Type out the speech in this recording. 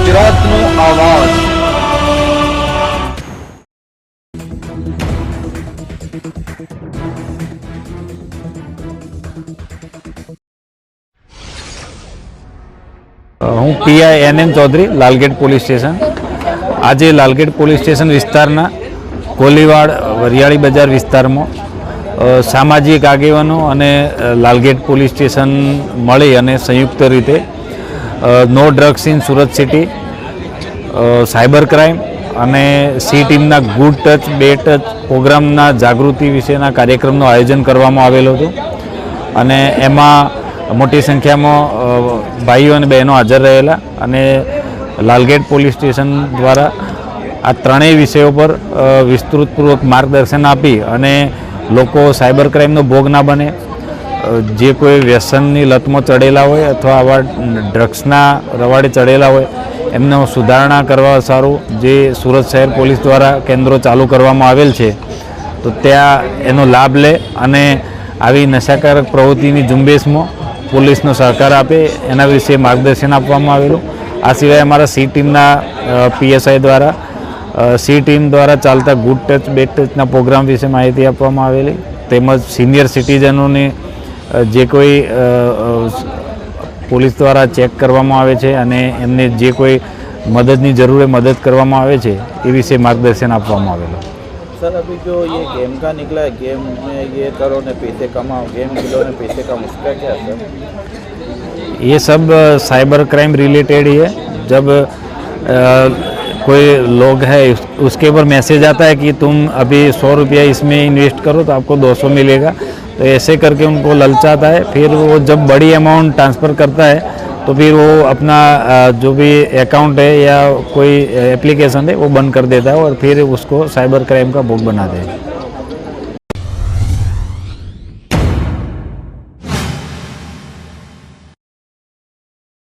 ગુજરાતનો આવાજ। હું PI NM Chaudhari, Lalgate police station. આજે લાલગેટ પોલીસ સ્ટેશન વિસ્તારના કોલીવાડ વરિયાળી બજાર વિસ્તારમાં સામાજિક આગેવાનો અને લાલગેટ પોલીસ સ્ટેશન મળી અને સંયુક્ત રીતે no drugs in Surat city, cyber crime અને સી ટીમના ગુડ ટચ બે ટચ પ્રોગ્રામના જાગૃતિ વિશેના કાર્યક્રમનું આયોજન કરવામાં આવેલું હતું અને એમાં મોટી સંખ્યામાં ભાઈઓ અને બહેનો હાજર રહેલા અને લાલગેટ પોલીસ સ્ટેશન દ્વારા આ ત્રણેય વિષયો પર વિસ્તૃતપૂર્વક માર્ગદર્શન આપી અને લોકો સાયબર ક્રાઇમનો ભોગ ના બને, જે કોઈ વ્યસનની લતમાં ચડેલા હોય અથવા આવા ડ્રગ્સના રવાડે ચડેલા હોય એમનો સુધારણા કરવા સારું જે સુરત શહેર પોલીસ દ્વારા કેન્દ્રો ચાલુ કરવામાં આવેલ છે તો ત્યાં એનો લાભ લે અને આવી નશાકારક પ્રવૃત્તિની ઝુંબેશમાં પોલીસનો સહકાર આપે એના વિશે માર્ગદર્શન આપવામાં આવેલું। આ સિવાય અમારા સી ટીમના પીએસઆઈ દ્વારા સી ટીમ દ્વારા ચાલતા ગુડ ટચ બેડ ટચના પ્રોગ્રામ વિશે માહિતી આપવામાં આવેલી, તેમજ સિનિયર સિટીઝનોની જે કોઈ પોલીસ દ્વારા ચેક કરવામાં આવે છે અને એમને જે કોઈ મદદની જરૂર હોય મદદ કરવામાં આવે છે એ વિશે માર્ગદર્શન આપવામાં આવેલું। सर अभी जो ये गेम का निकला है, गेम में ये करो ने पैसे कमाओ, गेम खेलो ने पैसे कमाओ, उसका क्या सर? ये सब साइबर क्राइम रिलेटेड ही है। जब कोई लोग है उसके ऊपर मैसेज आता है कि तुम अभी 100 रुपया इसमें इन्वेस्ट करो तो आपको 200 मिलेगा, तो ऐसे करके उनको ललचाता है। फिर वो जब बड़ी अमाउंट ट्रांसफ़र करता है तो फिर वो अपना जो भी अकाउंट है या कोई एप्लीकेशन है वो बंद कर देता है और फिर उसको साइबर क्राइम का भोग बना देगा।